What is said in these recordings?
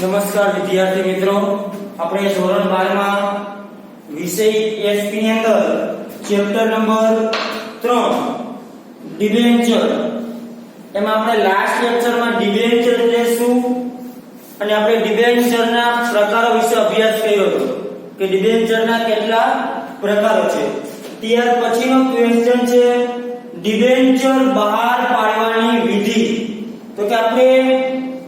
નમસ્કાર વિદ્યાર્થી મિત્રો, આપણે ધોરણ 12 માં વિષય SP ની અંદર ચેપ્ટર નંબર 3 ડિબેન્ચર, એમાં આપણે લાસ્ટ લેક્ચરમાં ડિબેન્ચર એટલે શું અને આપણે ડિબેન્ચરના પ્રકારો વિશે અભ્યાસ કર્યો હતો કે ડિબેન્ચરના કેટલા પ્રકારો છે. ત્યાર પછીનો ક્વેશ્ચન છે ડિબેન્ચર બહાર પાડવાની વિધિ. તો કે આપણે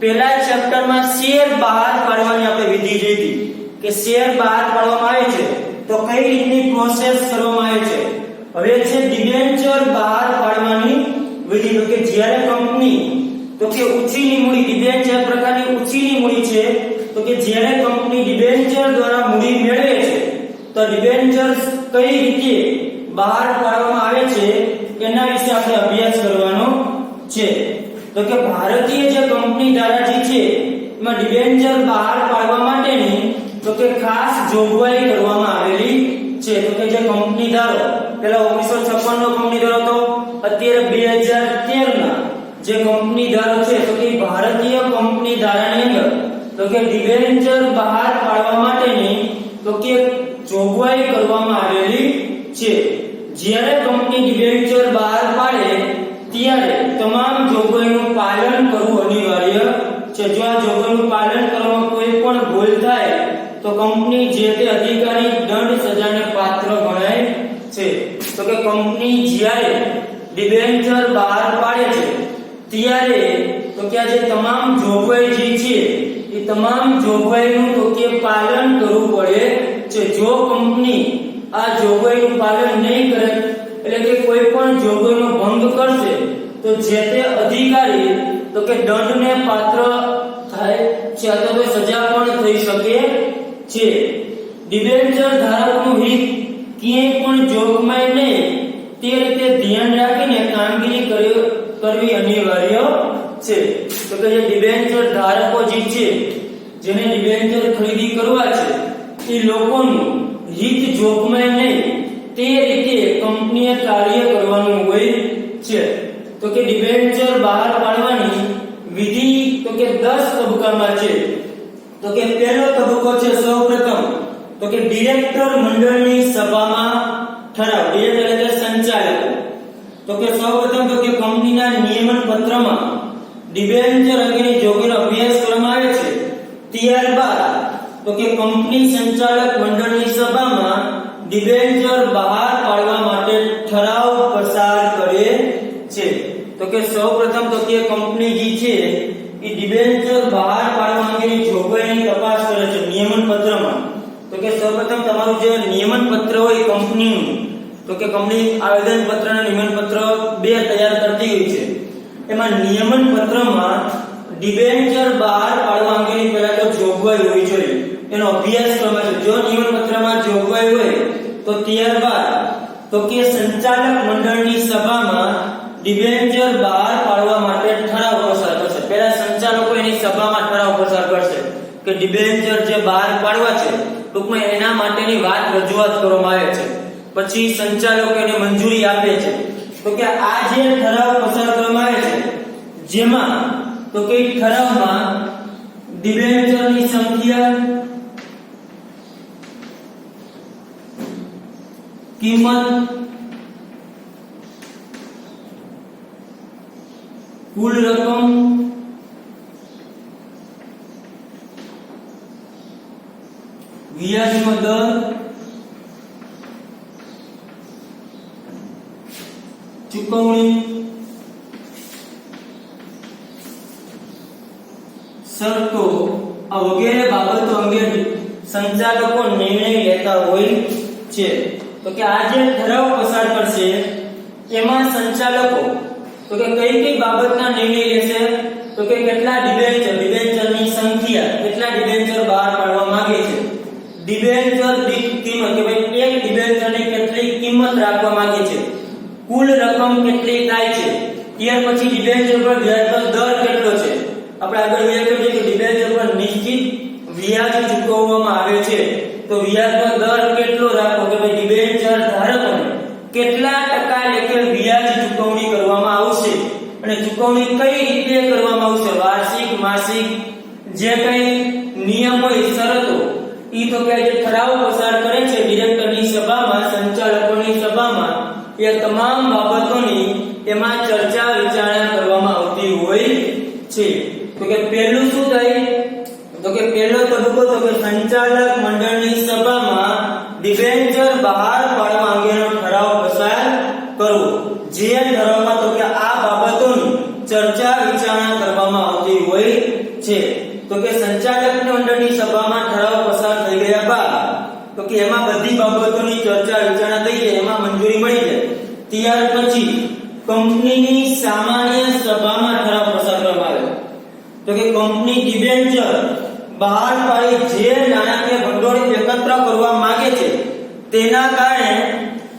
પહેલા ચેપ્ટરમાં શેર બહાર પાડવાની આપણે વિધિ જોઈ હતી કે શેર બહાર પાડવામાં આવે છે તો કઈ રીતની પ્રોસેસ કરવામાં આવે છે. હવે છે ડિબેન્ચર બહાર પાડવાની વિધિ. તો કે જ્યારે કંપની તો કે ઉછીની મૂડી, ડિબેન્ચર પ્રકારની ઉછીની મૂડી છે, તો કે જ્યારે કંપની ડિબેન્ચર દ્વારા મૂડી મેળવે છે તો ડિબેન્ચર કઈ રીતે બહાર પાડવામાં આવે છે એના વિશે આપણે અભ્યાસ કરવાનો છે. તો કે ભારતીય જે કંપની ધારાજી છે એમાં ડિબેન્ચર બહાર પાડવા માટેની તો કે ખાસ જોગવાઈ કરવામાં આવેલી છે. તો કે જે કંપની ધારો પેલા 1956 નો કંપની ધારો હતો, અત્યારે 2013 ના જે કંપની ધારો છે તો કે ભારતીય કંપની ધારાની અંદર તો કે ડિબેન્ચર બહાર પાડવા માટેની તો કે જોગવાઈ કરવામાં આવેલી છે. જ્યારે કંપની ડિબેન્ચર બહાર પાડે ત્યારે તમામ જોગવાઈનું પાલન કરવું અનિવાર્ય છે. જો આ જોગવાઈનું પાલન કરવામાં કોઈ પણ ભૂલ થાય તો કંપની જે તે અધિકારી દંડ સજાને પાત્ર ગણાય છે. તો કે કંપની જ્યારે ડિબેન્ચર બહાર પાડે છે ત્યારે તો કે આ જે તમામ જોગવાઈ જે છે એ તમામ જોગવાઈનું તો કે પાલન કરવું પડે છે. જો કંપની આ જોગવાઈનું પાલન નહીં કરે એટલે કે કોઈ પણ જોગવાઈનો ભંગ કરશે તો જે તે અધિકારી તો કે દંડને પાત્ર થાય છે અથવા તો સજા પણ થઈ શકે છે. ડિબેન્ચર ધારકનું હિત ક્યાંય પણ જોગવાઈ નહીં તે રીતે ધ્યાન રાખીને કામગીરી કરવી અનિવાર્ય છે. તો કે જે ડિબેન્ચર ધારકો જે છે જેને ડિબેન્ચર ખરીદી કરવા છે એ લોકોનું હિત જોગવાઈ નહીં તે રીતે કંપનીએ કાર્ય કરવાનું હોય છે. તો કે ડિબેન્ચર બહાર પાડવાની વિધિ તો કે 10 તબક્કામાં છે. તો કે પહેલો તબક્કો છે સૌપ્રથમ તો કે ડિરેક્ટર મંડળની સભામાં ઠરાવ, ડિરેક્ટર એટલે સંચાલક. તો કે સૌપ્રથમ તો કે કંપનીના નિયમન પત્રમાં ડિબેન્ચર અંગેની જોગવાઈનો અભ્યાસ કરવામાં આવે છે. ત્યારબાદ તો કે કંપની સંચાલક મંડળની સભામાં ડિબેન્ચર બહાર પાડવા માટે ઠરાવ પસાર કરે છે. તો કે સૌપ્રથમ તો કે કંપની જે છે એ ડિબેન્ચર બહાર પાડવા અંગેની જોગવાઈની તપાસ કરે છે નિયમન પત્રમાં. તો કે સૌપ્રથમ તમારું જે નિયમન પત્ર હોય કંપનીનું તો કે કંપની આવેદન પત્ર અને નિયમન પત્ર બે તૈયાર કરતી હોય છે. એમાં નિયમન પત્રમાં ડિબેન્ચર બહાર પાડવા અંગેની પહેલા તો જોગવાઈ હોવી જોઈએ, એનો અભ્યાસ કરવામાં છે. જો નિયમન પત્રમાં જોગવાઈ હોય તો ત્યારબાદ તો કે સંચાલક મંડળની સભામાં ડિબેન્ચર બહાર પાડવા માટે ઠરાવ પસાર કરશે. પહેલા સંચાલકો એની સભામાં ઠરાવ પસાર કરશે કે ડિબેન્ચર જે બહાર પાડવા છે ટૂંકમાં એના માટેની વાત રજૂઆત કરવામાં આવે છે. પછી સંચાલકો એને મંજૂરી આપે છે. તો કે આ જે ઠરાવ પસાર કરવામાં આવે છે જેમાં તો કે ઠરાવમાં ડિબેન્ચરની સંખ્યા, કિંમત, કુલ રકમ, વ્યાજનો દર, ચુકવણી, શરતો આ વગેરે બાબતો અંગે સંચાલકો નિર્ણય લેતા હોય છે. તો કે આ જે ઠરાવ પસાર કરશે એમાં સંચાલકો તો કે કઈ બાબતના નિર્ણય લેશે તો કે કેટલા ડિબેન્ચરની સંખ્યા, કેટલા ડિબેન્ચર બહાર પાડવા માંગે છે, ડિબેન્ચર દીઠ કિંમત કે ભાઈ એક ડિબેન્ચરની કેટલી કિંમત રાખવા માંગે છે, કુલ રકમ કેટલી થાય છે, ત્યાર પછી ડિબેન્ચર પર વ્યાજનો દર કેટલો છે. આપણે આગળ વાત કરીએ કે ડિબેન્ચર પર નિશ્ચિત વ્યાજ ચૂકવવામાં આવે છે તો વ્યાજનો દર કેટલો રાખવો કે ભાઈ ડિબેન્ચર ધારકોને કેટલા ટકા લેખે વ્યાજ ચૂકવણી કરવામાં આવશે અને ચૂકવણી કઈ રીતે કરવામાં આવશે, વાર્ષિક, માસિક, જે કઈ નિયમ હોય, શરતો, ઈ તો કે જે ઠરાવ પસાર કરે છે ડિરેક્ટરની સભામાં, સંચાલકોની સભામાં, એ તમામ બાબતોની એમાં ચર્ચા વિચારણા કરવામાં આવતી હોય છે. તો કે પહેલું શું થાય, તો કે પહેલો તબક્કો તો કે સંચાલક મંડળની સભામાં ડિબેન્ચર બહાર પાડવા અંગેનો ઠરાવ પસાર કરવો. જે ઠરાવમાં તો કે આ બાબતોની ચર્ચા વિચારણા કરવામાં આવતી હોય છે. તો કે સંચાલક મંડળની સભામાં ઠરાવ પસાર થઈ ગયા બાદ તો કે એમાં બધી બાબતોની ચર્ચા વિચારણા થઈ જાય, એમાં મંજૂરી મળી જાય. ત્યાર પછી કંપનીની સામાન્ય સભામાં ઠરાવ પસાર કરવામાં આવે. તો કે કંપની ડિબેન્ચર બહાર પાડી જે નાણાકીય ભંડોળ એકત્ર કરવા માંગે છે તેના કારણે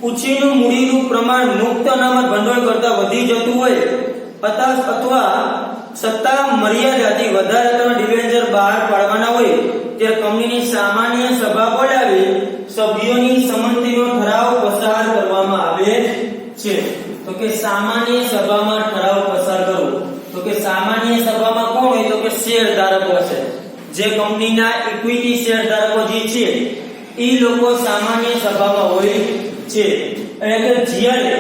ઉછીનું મૂડીનું પ્રમાણ મુક્ત અનામત ભંડોળ કરતાં વધી જતું હોય અથવા સત્તા મર્યાદાથી વધારે તમે ડિબેન્ચર બહાર પાડવાના હોય ત્યારે કંપનીની સામાન્ય સભા બોલાવી સભ્યોની સંમતિનો ઠરાવ પસાર કરવામાં આવે છે. તો કે સામાન્ય સભામાં ઠરાવ પસાર કરવો. તો કે સામાન્ય સભામાં કોણ હોય, તો કે શેર ધારકો હશે. જે કંપનીના ઇક્વિટી શેર ધારકો જે છે એ લોકો સામાન્ય સભામાં હોય છે. એટલે કે જ્યારે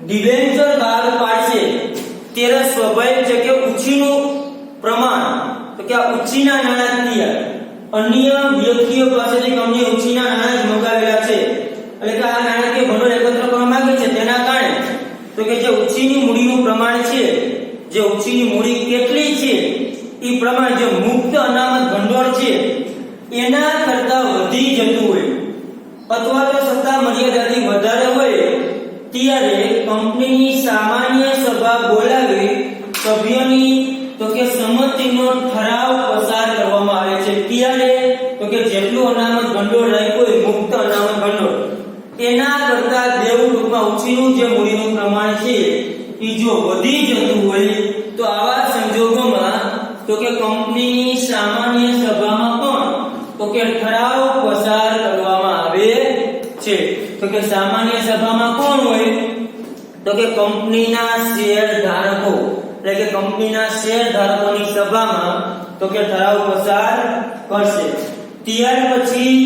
ડિબેન્ચર બહાર પાડશે ત્યારે સ્વાભાવિક છે કે ઉછીનું પ્રમાણ, તો કે આ ઉછીના નાણાકીય અન્ય વ્યક્તિઓ પાસેથી કંપની ઉછીના નાણાં મંગાવેલા છે, એટલે કે આ નાણાકીય ભંડોળ એકત્ર કરવા માંગે છે તેના કારણે તો કે જે ઉછીની મૂડીનું પ્રમાણ છે, જે ઉછીની મૂડી કેટલી છે એ પ્રમાણે જે મુક્ત અનામત ભંડોળ છે એના કરતા વધી જતું હોય અથવા તો સત્તા મર્યાદાથી વધારે હોય ત્યારે કંપનીની સામાન્ય સભા બોલાવી સભ્યોની તો કે સંમતિનો ઠરાવ પસાર કરવામાં આવે છે. ત્યારે તો કે જેટલું અનામત ભંડોળ રાખ્યું હોય, મુક્ત અનામત ભંડોળ, એના કરતા દેવું ટૂંકમાં ઉછીનું જે મૂડીનું પ્રમાણ છે એ જો વધી જતું હોય તો આવા સંજોગોમાં તો કે કંપનીની સામાન્ય સભામાં પણ તો કે ઠરાવ પસાર કરવામાં આવે છે. તો કે સામાન્ય સભામાં કોણ હોય, તો કે કંપનીના શેર ધારકો, એટલે કે કંપનીના શેર ધારકોની સભામાં તો કે ઠરાવ પસાર કરશે. ત્યાર પછી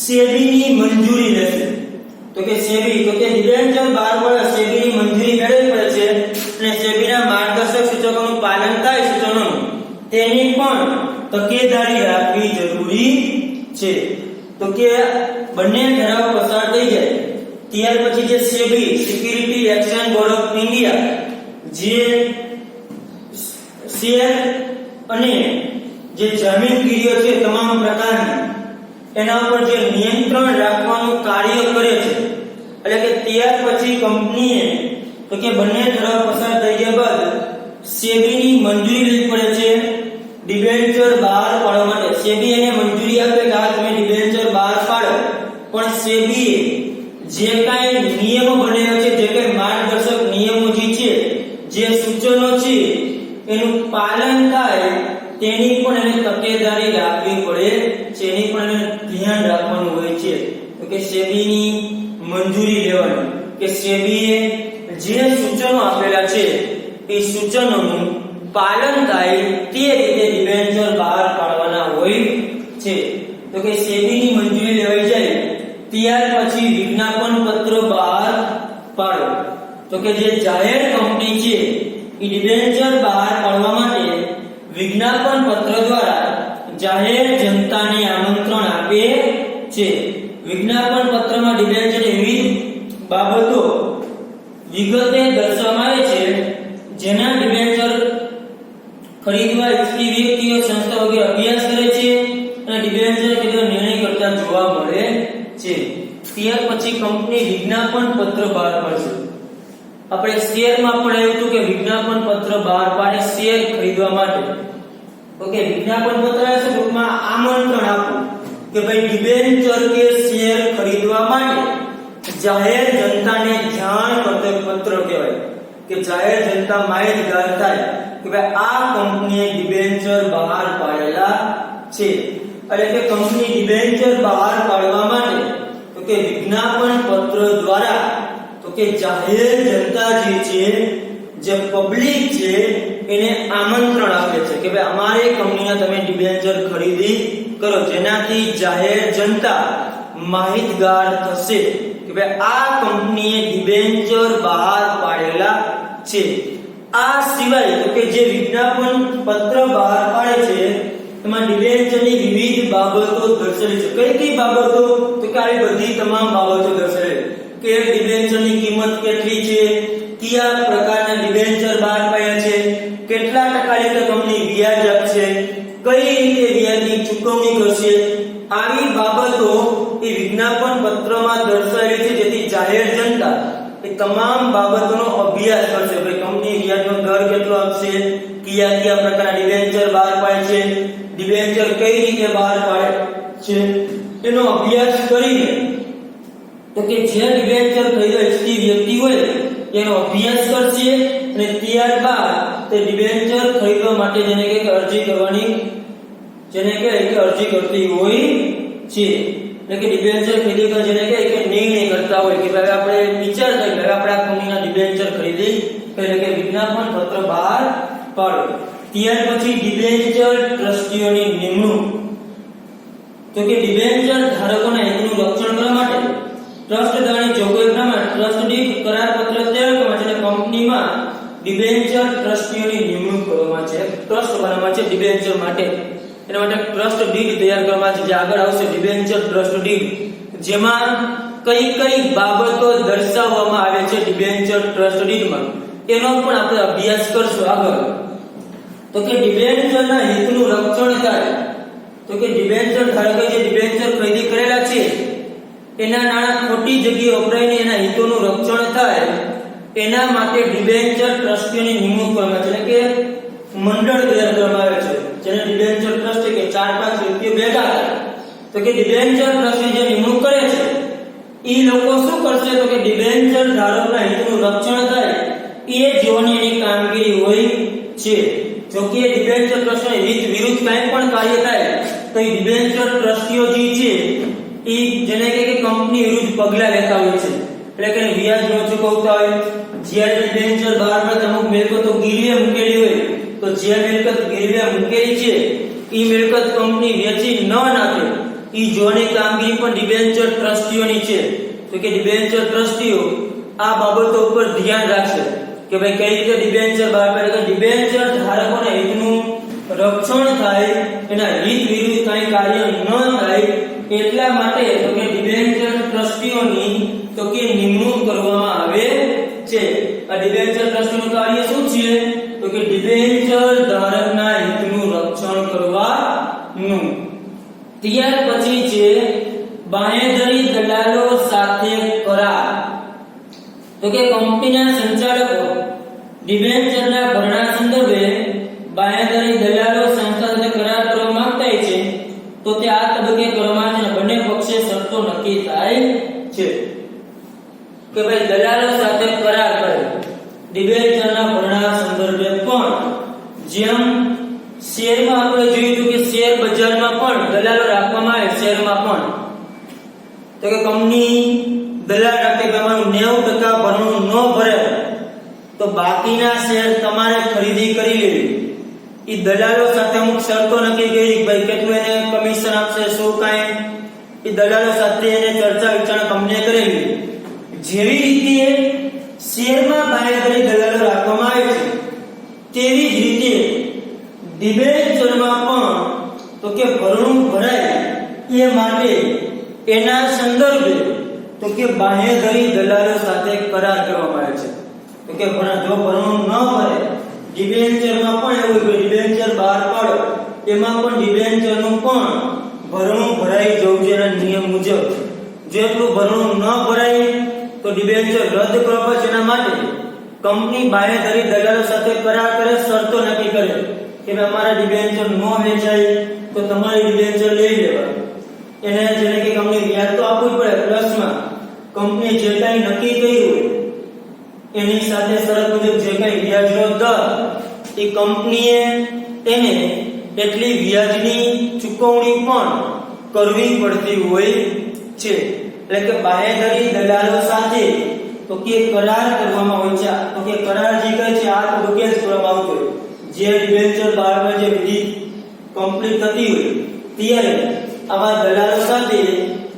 સેબીની મંજૂરી લેશે. તો કે સેબી તો કે ડિબેન્ચર બહાર પડે સેબીની મંજૂરી મેળવવી પડે છે અને સેબીના માર્ગદર્શક સૂચકોનું પાલન થાય સૂચનોનું તેની પણ તકેદારી રાખવી જરૂરી છે. તો કે બંને ઠરાવ પસાર થઈ જાય ત્યાર પછી જે SEBI security exchange board of India જે શેર અને જે જામીનગીરીઓ છે તમામ પ્રકારની એના ઉપર જે નિયંત્રણ રાખવાનું કાર્ય કરે છે, એટલે કે ત્યાર પછી કંપનીએ તો કે બંને ઠરાવ પસાર થઈ ગયા બાદ સેબીની મંજૂરી લેવી પડે છે ડિબેન્ચર બહાર પાડવા માટે. સેબી એને મંજૂરી આપે કે આ તમે ડિબેન્ચર બહાર પાડો, પણ સેબીએ જે કાંઈ નિયમો બનાવ્યા છે, જે કાંઈ માર્ગદર્શક નિયમો જે છે, જે સૂચનો છે એનું પાલન થાય તેની પણ એને તકેદારી રાખવી પડે છે, એની પણ એને ધ્યાન રાખવાનું હોય છે. તો કે સેબીની મંજૂરી લેવાની કે સેબીએ જે સૂચનો આપેલા છે એ સૂચનોનું પાલન થાય તે રીતે ડિબેન્ચર બહાર પાડવાના હોય છે. તો કે સેબીની મંજૂરી લેવાઈ જાય ત્યાર પછી વિજ્ઞાપન પત્ર બહાર પાડો. તો કે જે જાહેર કંપની છે એ ડિબેન્ચર બહાર પાડવા માટે વિજ્ઞાપન પત્ર દ્વારા જાહેર જનતાને આમંત્રણ આપે છે. વિજ્ઞાપન પત્રમાં ડિબેન્ચરની વિવિધ બાબતો વિગતે દર્શાવવામાં આવે છે જેના ડિબેન્ચર ખરીદવા ઈચ્છતી વ્યક્તિઓ સંસ્થા વગેરે અભ્યાસ કરે છે અને ડિબેન્ચર ખરીદવાનો નિર્ણય કરતા જોવા મળે છે. ત્યાર પછી કંપની વિજ્ઞાપન પત્ર બહાર પાડશે. આપણે શેરમાં પણ એવું હતું કે વિજ્ઞાપન પત્ર બહાર પાડે શેર ખરીદવા માટે. ઓકે, વિજ્ઞાપન પત્ર છે ટૂંકમાં આમંત્રણ આપવું કે ભાઈ ડિબેન્ચર કે શેર ખરીદવા માટે જાહેર જનતાને જાણ પત્ર કહેવાય કે જાહેર જનતા માહિતગાર થાય કે ભાઈ આ કંપનીએ ડિબેન્ચર બહાર પાડેલા છે. એટલે કે કંપની ડિબેન્ચર બહાર પાડવા માટે તો કે વિજ્ઞાપન પત્ર દ્વારા તો કે જાહેર જનતા જે છે જે પબ્લિક છે એને આમંત્રણ આપે છે કે ભાઈ અમારી કંપનીના તમે ડિબેન્ચર ખરીદી કરો, જેનાથી જાહેર જનતા માહિતગાર થશે કે ભાઈ આ કંપનીએ ડિબેન્ચર બહાર પાડેલા છે. આ સિવાય તો કે જે વિજ્ઞાપન પત્ર બહાર પાડે છે એમાં ડિબેન્ચરની વિવિધ બાબતો દર્શાવેલી છે. કઈ કઈ બાબતો? તો કે આવી બધી તમામ બાબતો દર્શાવેલી કે ડિબેન્ચરની કિંમત કેટલી છે, કયા પ્રકારના ડિબેન્ચર બહાર પાડ્યા છે, કેટલા ટકા રીતે કંપની વ્યાજ આપશે, કઈ રીતે વ્યાજની ચૂકવણી કરશે, આવી બાબતો એ વિજ્ઞાપન પત્રમાં દર્શાવેલી છે, જેથી જાહેર જનતા એ તમામ બાબતોનો અભ્યાસ કરશે. ભાઈ કંપની વ્યાજનો દર કેટલો આપશે, કયા કયા પ્રકારના ડિબેન્ચર બહાર પાડે છે, ડિબેન્ચર કઈ રીતે બહાર પાડે છે, એનો અભ્યાસ કરીને તો કે જે ડિબેન્ચર ખરીદવા ઈચ્છતી વ્યક્તિ હોય એનો અભ્યાસ કરશે અને ત્યારબાદ તે ડિબેન્ચર ખરીદવા માટે જેને કે અરજી કરવાની, જેને કે અરજી કરતી હોય છે. એટલે કે ડિબેન્ચર ખરીદી કરવા જેને કે નિર્ણય કરતા હોય કે ભાઈ આપણે વિચાર કરીએ કે આપણે આ કંપનીના ડિબેન્ચર ખરીદી એટલે કે વિજ્ઞાપન પત્ર બહાર પાડો. ત્યાર પછી ડિબેન્ચર ટ્રસ્ટીઓની નિમણૂક. તો કે ડિબેન્ચર ધારકોના હિતનું રક્ષણ કરવા માટે ટ્રસ્ટ ધારની જોગવાઈ પ્રમાણે ટ્રસ્ટ ડીડ કરાર પત્ર તૈયાર કરવામાં છે અને કંપનીમાં ડિબેન્ચર ટ્રસ્ટીઓની નિમણૂક કરવામાં છે. ટ્રસ્ટ બનાવવામાં છે ડિબેન્ચર માટે, એના માટે ટ્રસ્ટ ડીડ તૈયાર કરવામાં છે, જે આગળ આવશે ડિબેન્ચર ટ્રસ્ટ ડીડ, જેમાં કઈ કઈ બાબતો દર્શાવવામાં આવે છે ડિબેન્ચર ટ્રસ્ટ ડીડમાં એનો પણ આપણે અભ્યાસ કરશું આગળ. તો કે ડિબેન્ચરના હિતનું રક્ષણ થાય. તો કે ડિબેન્ચર ધારકે જે ડિબેન્ચર ખરીદી કરેલા છે એના નાણાં ખોટી જગ્યાએ વપરાઈને એના હિતોનું રક્ષણ થાય એના માટે ડિબેન્ચર ટ્રસ્ટીઓની નિમણૂક કરવામાં છે, એટલે કે મંડળ તૈયાર કરવામાં આવે છે, જેને ડિબેન્ચર ટ્રસ્ટી કે 4-5 વ્યક્તિઓ ભેગા થાય. તો કે ડિબેન્ચર ટ્રસ્ટી જે નિમણૂક કરે છે એ લોકો શું કરશે? તો કે ડિબેન્ચર ધારકના હિતનું રક્ષણ થાય એ જોવાની એની કામગીરી હોય છે. જો કે ડિબેન્ચર ટ્રસ્ટના હિત વિરુદ્ધ કાંઈ પણ કાર્ય થાય તો એ ડિબેન્ચર ટ્રસ્ટીઓ જે છે એ જેને કે કંપની વિરુદ્ધ પગલા લેતા હોય છે, એટલે કે વ્યાજ ન ચૂકવતા હોય. જ્યારે ડિબેન્ચર બહાર પડે અમુક મિલકતો ગીરવે મૂકેલી હોય તો જે મિલકત ગીરવે મૂકેલી છે એ મિલકત કંપની વેચી ન નાખે એ જોવાની કામગીરી પણ ડિબેન્ચર ટ્રસ્ટીઓની છે. તો કે ડિબેન્ચર ટ્રસ્ટીઓ આ બાબતો ઉપર ધ્યાન રાખશે કે ભાઈ કઈ રીતે ડિબેન્ચર બહાર પડે, ડિબેન્ચર ધારકોના હિતનું રક્ષણ થાય, એના હિત વિરુદ્ધ કઈ કાર્ય ન થાય એટલા માટે તો કે ડિબેન્ચર ટ્રસ્ટીઓની તો કે નિમણૂક કરવામાં આવે છે. આ ડિબેન્ચર ટ્રસ્ટીનું કાર્ય શું છે? તો કે ડિબેન્ચર ધારકના હિતનું રક્ષણ કરવાનું. ત્યાર પછી છે બાંહેધરી દલાલો સાથે કરાર. તો કે કંપનીના સંચાલકો ડિબેન્ચરના ભરણા સંદર્ભે બાંહેધરી દલાલો સંસ્થા સાથે કરાર કરવા માંગતા હોય છે તો તે આ તબક્કે કરવામાં છે અને બંને પક્ષે શરતો નક્કી થાય છે કે ભાઈ દલાલો સાથે કરાર કરે ડિબેન્ચરના ભરણા સંદર્ભે. પણ જેમ શેરમાં આપણે જોયું કે શેર બજારમાં પણ દલાલો રાખવામાં આવે, શેરમાં પણ તો કે કંપની દલાલ રાખે કે અમારું 90% ભરણું ન ભરે તો બાકીના શેર તમારે ખરીદી કરી લેવી. એ દલાલો સાથે અમુક શરતો નક્કી કરી ભાઈ કેટલું એને કમિશન આપશે, શું કાંઈ, એ દલાલો સાથે એને ચર્ચા વિચારણા કંપનીએ કરેલી. જેવી રીતે શેરમાં બાંહેધરી દલાલો રાખવામાં આવે છે તેવી જ રીતે ડિબેન્ચરમાં પણ તો કે ભરણું ભરાય એ માટે એના સંદર્ભે તો કે બાંહેધરી દલાલો સાથે કરાર કરવામાં આવે છે. તો કે જો ભરણું ન ભરે ડિબેન્ચરમાં પણ એવું કે ડિબેન્ચર બહાર પાડો એમાં પણ ડિબેન્ચરનું પણ ભરણું ભરાઈ જવું જોઈએ એના નિયમ મુજબ. જેટલું ભરણું ન ભરાય તો ડિબેન્ચર રદ કરવા પડશે. એના માટે કંપની બાંહેધરી દલાલો સાથે કરાર કરે, શરતો નક્કી કરે કે અમારા ડિબેન્ચર ન વેચાય તો તમારી ડિબેન્ચર લઈ લેવા. એને જેને કે કંપની વ્યાજ તો આપવું જ પડે, પ્લસમાં કંપની જે કાંઈ નક્કી કર્યું હોય એની સાથે શરત મુજબ જે કાંઈ વ્યાજનો દર એ કંપનીએ એને એટલી વ્યાજની ચૂકવણી પણ કરવી પડતી હોય છે. એટલે કે બાંહેધરી દલાલો સાથે તો કે કરાર કરવામાં હોય છે, તો કે કરાર જે કહે છે આ તબક્કે જ કરવામાં આવતો હોય. જે ડિબેન્ચર બહારમાં જે વિધિ કમ્પ્લીટ થતી હોય ત્યારે આવા દલાલો સાથે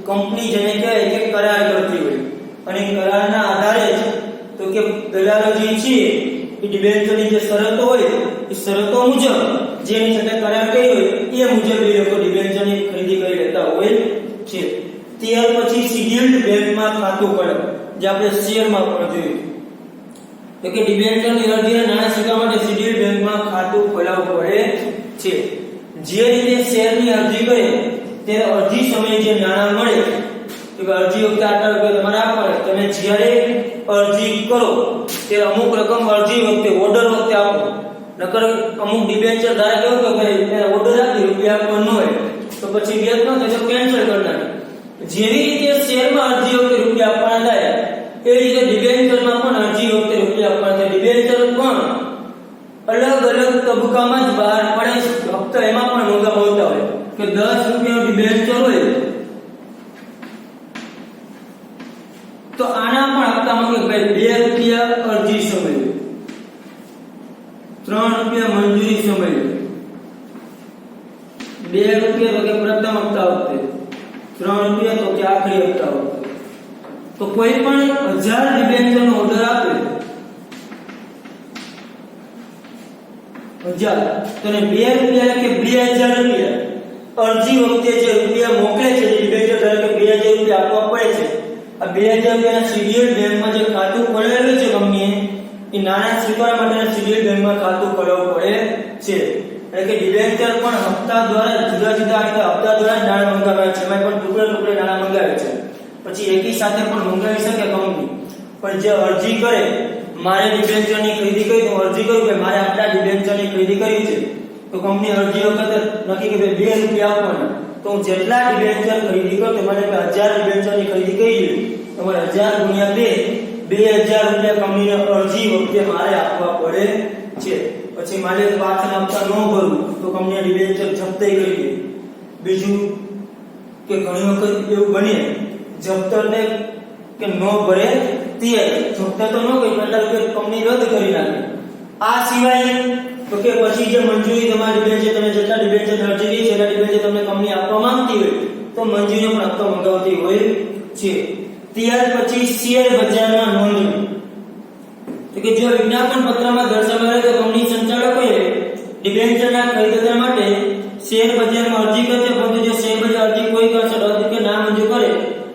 કંપની જેને કહેવાય કે કરાર કરતી હોય અને કરારના આધારે તો કે દલાલો જે છે એ ડિબેન્ચરની જે શરતો હોય એ શરતો મુજબ જેની સાથે કરાર કર્યો હોય એ મુજબ એ લોકો ડિબેન્ચરની ખરીદી કરી લેતા હોય છે. ત્યાર પછી શિડ્યુલ્ડ બેંકમાં ખાતું ખોલાવ, જે આપણે શેરમાં પણ જોયું તો કે ડિબેન્ચરની અરજીને નાણાં ચૂકવવા માટે શિડ્યુલ્ડ બેંકમાં ખાતું ખોલાવવું પડે છે. જે રીતે શેરની અરજી કરે ત્યારે અરજી સમયે જે નાણાં મળે કે અરજી વખતે આટલા રૂપિયા તમારે આપવાના, તમે જ્યારે અરજી કરો ત્યારે અમુક રકમ અરજી વખતે ઓર્ડર વખતે આપો. નકર અમુક ડિબેન્ચર ધારા કેવું કે ભાઈ એને ઓર્ડર આપી રૂપિયા આપવા ન હોય તો પછી વ્યાજ ન થાય તો કેન્સલ કરી નાખે. જેવી રીતે શેરમાં અરજી વખતે રૂપિયા આપવાના થાય એ રીતે ડિબેન્ચરમાં પણ અરજી વખતે રૂપિયા આપવાના થાય. ડિબેન્ચર પણ અલગ અલગ તબક્કામાં જ બહાર પડે છે. હપ્તા એમાં પણ મોંઘા મળતા હોય કે 10 રૂપિયાનો ડિબેન્ચર હોય તો આના પણ હપ્તામાં કે ભાઈ 2 રૂપિયા અરજી સમય, 3 રૂપિયા મંજૂરી સમય, 2 રૂપિયા તો કે પ્રથમ હપ્તા વખતે, 3 રૂપિયા તો કે આખરી હપ્તા વખતે. તો કોઈ પણ 1000 ડિબેન્ચરનો ઓર્ડર આપે 1000 તો ને 2 રૂપિયા કે 2000 રૂપિયા અરજી વખતે જે રૂપિયા મોકલે છે ડિબેન્ચર ધારે કે 2000 રૂપિયા આપવા પડે છે. આ 2000 રૂપિયાના શિડ્યુલ બેંકમાં જે ખાતું ખોલાવેલું છે કંપનીએ એ નાણાં સ્વીકારવા માટેના શિડ્યુલ બેંકમાં ખાતું ખોલાવવું પડે છે. એટલે કે ડિબેન્ચર પણ હપ્તા દ્વારા જુદા જુદા હપ્તા દ્વારા નાણાં મંગાવે છે, એમાં પણ ટુકડે ટુકડે નાણાં મંગાવે છે. પછી એકી સાથે પણ મંગાવી શકે કંપની, પણ જે અરજી કરે મારે ડિબેન્ચરની ખરીદી કરી તો અરજી કરું કે મારે આટલા ડિબેન્ચરની ખરીદી કરવી છે તો કંપની અરજી વખતે નક્કી કે 2 રૂપિયા આપવાના, તો હું જેટલા ડિબેન્ચર ખરીદી કરું તો મને 1000 ડિબેન્ચરની ખરીદી કરી છે તો મારે 1000 ગુણ્યા 2000 રૂપિયા કંપનીને અરજી વખતે મારે આપવા પડે છે. પછી મારે પાછળ હપ્તા ન ભરું તો કંપની ડિબેન્ચર જપ્ત કરી દે. બીજું કે ઘણી વખત એવું બને જપ્તરને કે ન ભરે તે જપ્ત તો ન કરી એટલા રૂપિયા કંપની રદ કરી નાખે. આ સિવાય તો કે પછી જે મંજૂરી તમારી ડિબેન્ચર તમે જેટલા ડિબેન્ચર અરજી કરી છે એટલા ડિબેન્ચર તમને કંપની આપવા માંગતી હોય તો મંજૂરીનો પણ હપ્તો મંગાવતી હોય છે. ત્યાર પછી શેર બજારમાં નોંધણી, તો કે જો વિજ્ઞાપન પત્રમાં દર્શાવાયેલ તો કંપની સંચાલકોએ ડિબેન્ચરના ખરીદદાર માટે શેર બજારમાં અરજી કરશે, પરંતુ જો શેર બજાર અરજી કોઈ કારણસર રદ કે ના મંજૂર કરે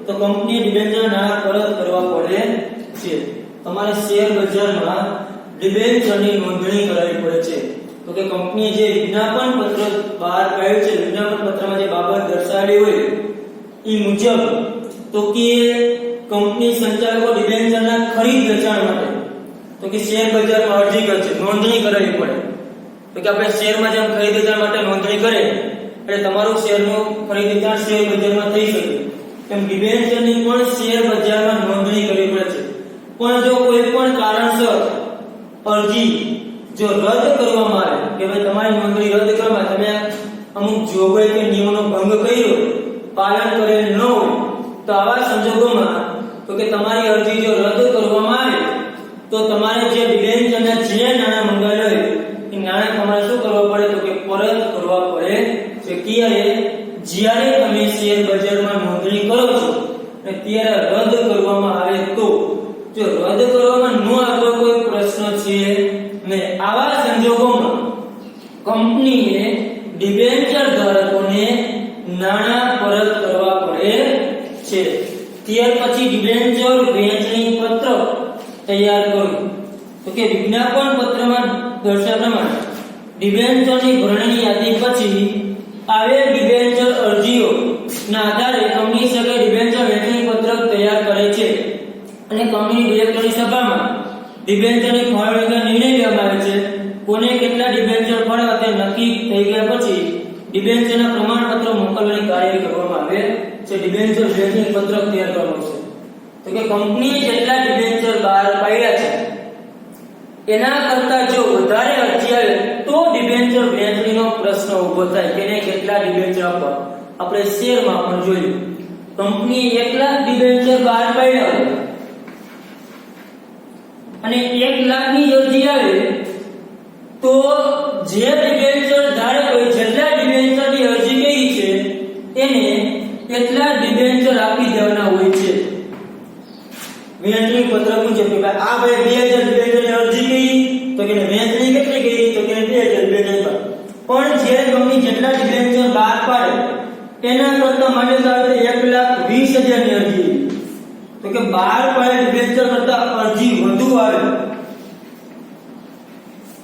તો કંપનીએ ડિબેન્ચરના નાણાં પરત કરવા પડે છે. તમારે શેર બજારમાં ડિબેન્ચરની નોંધણી કરાવવી પડે છે. તો કે કંપનીએ જે વિજ્ઞાપન પત્ર બહાર પાડ્યું છે, વિજ્ઞાપન પત્રમાં જે બાબત દર્શાવેલી હોય એ મુજબ તો કે કંપની સંચાલકો ડિબેન્ચરના ખરીદ વેચાણ માટે તો કે શેર બજારમાં અરજી કરશે, નોંધણી કરાવવી પડે. તો કે આપણે શેરમાં જેમ ખરીદ વેચાણ માટે નોંધણી કરે એટલે તમારું શેરનું ખરીદ વેચાણ શેર બજારમાં થઈ શકે તેમ ડિબેન્ચરની પણ શેર બજારમાં નોંધણી કરવી પડે છે. પણ જો કોઈ પણ કારણસર અરજી જો રદ કરવામાં આવે કે ભાઈ તમારી નોંધણી રદ કરવામાં તમે અમુક જોગવાઈ કે નિયમોનો ભંગ કર્યો, પાલન કરેલ ન હોય તો આવા સંજોગોમાં તો કે તમારી અરજી જો રદ કરવામાં આવે તો તમારે જે ડિબેન્ચરના જે નાણાં મંગાવેલા હોય એ નાણાં તમારે શું કરવા પડે તો કે પરત કરવા પડે છે. જ્યારે તમે શેર બજારમાં નોંધણી કરો છો અને ત્યારે રદ કરવામાં આવે તો જો રદ કરવામાં ન આવે કોઈ પ્રશ્ન છે ને આવા સંજોગોમાં કંપનીએ ડિબેન્ચર ધારકોને નાણાં પરત કરવા પડે છે. ત્યાર પછી ડિબેન્ચર વહેંચણી પત્ર તૈયાર કરવું, તો કે વિજ્ઞાપન પત્રમાં દર્શાવ્યા પ્રમાણે ડિબેન્ચરની ભરણીની યાદી પછી આવેલ ડિબેન્ચર અરજીઓ ના આધારે કંપની સભ્ય ડિબેન્ચર વહેંચણી પત્રક તૈયાર કરે છે અને કંપની ડિરેક્ટરની સભામાં ડિબેન્ચરની ફાળવણીનો નિર્ણય લેવામાં આવે છે. કોને કેટલા ડિબેન્ચર ફાળવવા તે નક્કી થઈ ગયા પછી ડિબેન્ચરના પ્રમાણપત્ર મોકલવાની કાર્યવાહી કરવામાં આવે છે. ડિબેન્ચર વહેંચણી પત્રક તૈયાર કરવાનું છે. તો કે કંપનીએ જેટલા ડિબેન્ચર બહાર પાડ્યા છે એના કરતા જો વધારે અરજી આવે તો ડિબેન્ચર વહેંચણીનો પ્રશ્ન ઊભો થાય કે એને કેટલા ડિબેન્ચર આપવા. આપણે શેરમાં પણ જોયું કંપનીએ 1 લાખ ડિબેન્ચર બહાર પાડ્યા અને 1 લાખની અરજી આવે તો જે ડિબેન્ચર ધારક હોય જેટલા ડિબેન્ચરની અરજી કરી છે એને એટલા ડિબેન્ચર આપી દેવાના હોય છે. વહેંચણી પત્રક મુજબ કે ભાઈ આ ભાઈ 2000 ડિબેન્ચરની અરજી કરી તો કે વહેંચણી કેટલી કરી તો કે 2000 ડિબેન્ચર. પણ જે કંપની જેટલા ડિબેન્ચર બહાર પાડે એના કરતા માન્યતા આવે 1,20,000 ની અરજી તો કે બહાર પાડે ડિબેન્ચર કરતા અરજી વધુ આવે.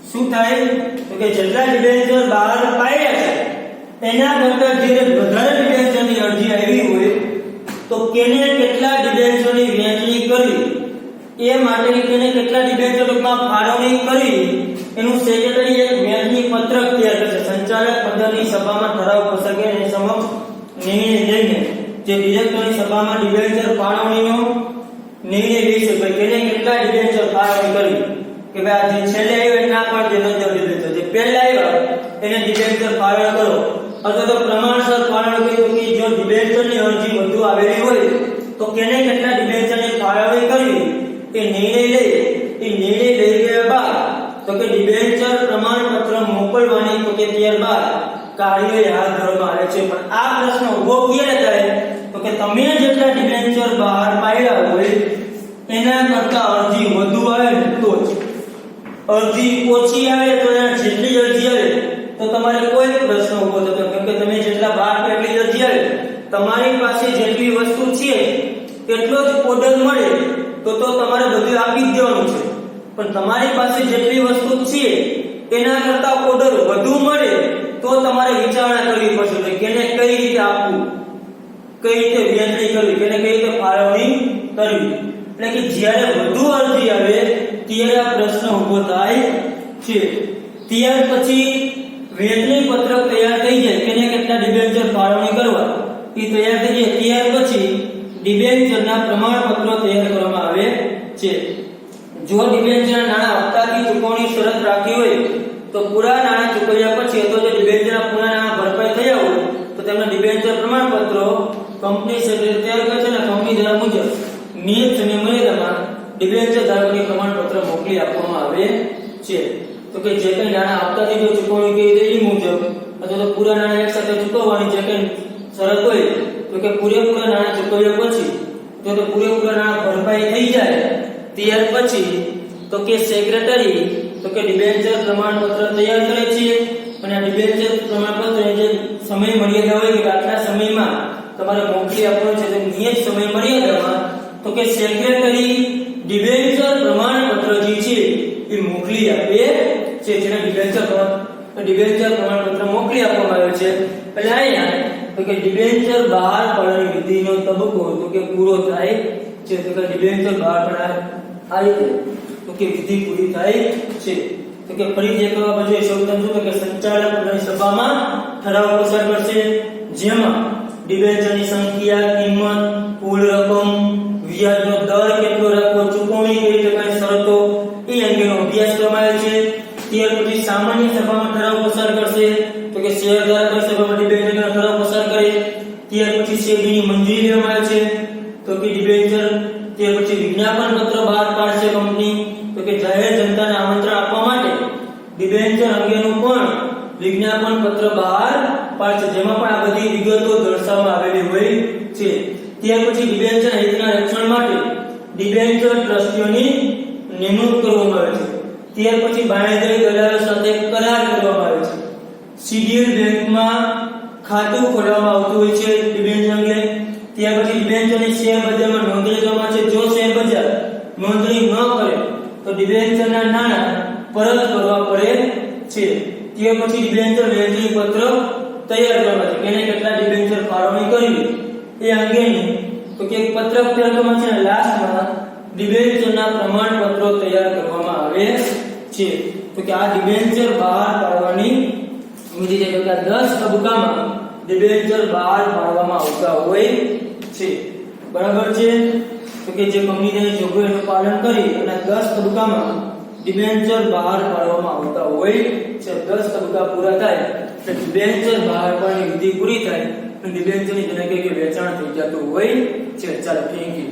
શું થાય તો કે જેટલા ડિબેન્ચર બહાર પાડ્યા છે એના કરતા જે વધારે ડિબેન્ચરની અરજી આવી હોય તો કેને કેટલા ડિબેન્ચરની વહેંચણી કરી એ માટે કેને કેટલા ડિબેન્ચરમાં ફાળવણી કરી એનું સેક્રેટરી એક વહેંચણી પત્રક તૈયાર કરશે. સંચાલક મંડળની સભામાં ઠરાવ પસાર કરીને એની સમક્ષ નિર્ણય લઈને જે ડિરેક્ટરની સભામાં ડિબેન્ચર ફાળવણીનો નિર્ણય લેશે કે કેને કેટલા ડિબેન્ચર ફાળવણી કરી કે ભાઈ આ જે છેલ્લે આવ્યો એના પર જે નંબર ડિબેન્ચર જે પહેલા આવ્યા એને ડિબેન્ચર ફાળવણી કરો અથવા તો પ્રમાણસર ફાળવણી કરી કે જો ડિબેન્ચરની અરજી વધુ આવેલી હોય તો કેને કેટલા ડિબેન્ચરની ફાળવણી કરવી એ નિર્ણય લે. એ નિર્ણય લઈ ગયા બાદ તો કે ડિબેન્ચર પ્રમાણપત્ર મોકલવાની તો કે ત્યારબાદ કાર્યવાહી હાથ ધરવામાં આવે છે. પણ આ પ્રશ્ન ઉભો ક્યારે થાય તો કે તમે જેટલા ડિબેન્ચર બહાર પાડ્યા હોય એના કરતા અરજી વધુ આવે તો જ. અરજી ઓછી આવે તો એના જેટલી અરજી આવે તો તમારે કોઈ પ્રશ્ન ઉભો થતો કેમ કે તમે જેટલા બહાર પાડેલી અરજી આવે તમારી પાસે જેટલી વસ્તુ છે એટલો જ ઓર્ડર મળે તો તમારે બધું આપી જ દેવાનું છે. પણ તમારી પાસે જેટલી વસ્તુ છે એના કરતા ઓર્ડર વધુ મળે તો તમારે વિચારણા કરવી પડશે કે કેને કઈ રીતે આપવું, કઈ રીતે વહેંચણી કરવી, કેને કઈ રીતે ફાળવણી કરવી. એટલે કે જ્યારે વધુ અરજી આવે ત્યારે આ પ્રશ્ન ઉભો થાય છે. ત્યાર પછી વહેંચણી પત્રક તૈયાર થઈ જાય કેને કેટલા ડિબેન્ચર ફાળવણી કરવા એ તૈયાર થઈ જાય ત્યાર પછી ડિબેન્ચરના પ્રમાણપત્રો તૈયાર કરવામાં આવે છે. જો ડિબેન્ચરના નાણાં હપ્તાથી ચૂકવણી શરત રાખી હોય તો પૂરા નાણાં ચૂકવ્યા પછી અથવા જો ડિબેન્ચરના પૂરા નાણાં ભરપાઈ થયા હોય તો તેમના ડિબેન્ચર પ્રમાણપત્રો કંપની સેક્રેટરી તૈયાર કરે છે અને કંપની ધારા મુજબ નિયત સમય મર્યાદામાં ડિબેન્ચર ધારકને પ્રમાણપત્ર મોકલી આપવામાં આવે છે. તો કે જે કંઈ નાણાં હપ્તાથી જો ચૂકવણી કરી એ મુજબ અથવા તો પૂરા નાણાં એકસાથે ચૂકવવાની જે કંઈ શરત હોય તો કે પૂરેપૂરા નાણાં ચૂકવ્યા પછી તો પૂરેપૂરા નાણાં ભરપાઈ થઈ જાય ત્યાર પછી તો કે સેક્રેટરી તો કે ડિબેન્ચર પ્રમાણપત્ર તૈયાર કરે છે અને આ ડિબેન્ચર પ્રમાણપત્ર જે સમય મર્યાદા હોય કે આટલા સમયમાં તમારે મોકલી આપવાનું છે તો નિયત સમય મર્યાદામાં તો કે સેક્રેટરી ડિબેન્ચર પ્રમાણપત્ર જે છે એ મોકલી આપે છે. જેને ડિબેન્ચર પ્રમાણપત્ર મોકલી આપવામાં આવે છે. એટલે અહીંયા તો કે ડિબેન્ચર બહાર પાડવાની વિધિનો તબક્કો તો કે પૂરો થાય છે. તો કે ડિબેન્ચર બહાર પાડવા આ રીતે તો કે વિધિ પૂરી થાય છે. તો કે ફરી જે કરવા પછી સૌપ્રથમ શું કે સંચાલક મંડળની સભામાં ઠરાવ પસાર કરશે જેમાં ડિબેન્ચરની સંખ્યા, કિંમત, કુલ રકમ, વ્યાજનો દર કેટલો રાખવો, ચૂકવણી કેવી રીતે શરતો એ અંગેનો અભ્યાસ કરવામાં આવે છે. ત્યાર પછી સામાન્ય સભામાં ઠરાવ પસાર કરશે તો કે શેરધારક સભામાં ડિબેન્ચરનો ઠરાવ પસાર કરે. ત્યાર પછી સેબીની મંજૂરી લેવામાં આવે છે તો કે ડિબેન્ચર. ત્યાર પછી વિજ્ઞાપન પત્ર બહાર પાડશે કંપની તો કે જાહેર જનતાને આમંત્રણ આપવા માટે ડિબેન્ચર અંગેનું પણ વિજ્ઞાપન પત્ર બહાર પાડશે જેમાં પણ આ બધી વિગતો દર્શાવવામાં આવેલી હોય છે. ત્યાર પછી ડિબેન્ચર હિતના રક્ષણ માટે ડિબેન્ચર ટ્રસ્ટીઓની નિમણૂક કરવામાં આવે છે. ત્યાર પછી બાંહેધરી દલાલો સાથે કરાર કરવામાં આવે છે. શિડ્યુલ બેંકમાં ખાતું ખોલવામાં આવતું હોય છે ડિબેન્ચર અંગે. ત્યાર પછી ડિબેન્ચરની શેર બજારમાં નોંધણી કરવામાં છે. જો શેર બજાર નોંધણી ન કરે તો ડિબેન્ચરના નાણાં પરત કરવા પડે છે. ત્યાર પછી ડિબેન્ચર વહેંચણી પત્ર તૈયાર કરવામાં છે કેને કેટલા ડિબેન્ચર ફાળવણી કરવી એ અંગેની તો કે પત્રક તૈયાર કરવામાં છે. લાસ્ટમાં ડિબેન્ચરના પ્રમાણપત્રો તૈયાર કરવામાં આવે છે. તો કે આ ડિબેન્ચર બહાર પાડવાની વિધિ છે કે 10 તબક્કામાં ડિબેન્ચર બહાર પાડવામાં આવતા હોય છે. બરાબર છે. તો કે જે કંપનીની જોગવાઈનું પાલન કરી અને 10 તબક્કામાં ડિબેન્ચર બહાર પાડવામાં આવતા હોય છે. 10 તબક્કા પૂરા થાય એટલે ડિબેન્ચર બહાર પાડવાની વિધિ પૂરી થાય અને ડિબેન્ચરની જેને કે વેચાણ થઈ જતું હોય છે. ચાલો થેન્ક યુ.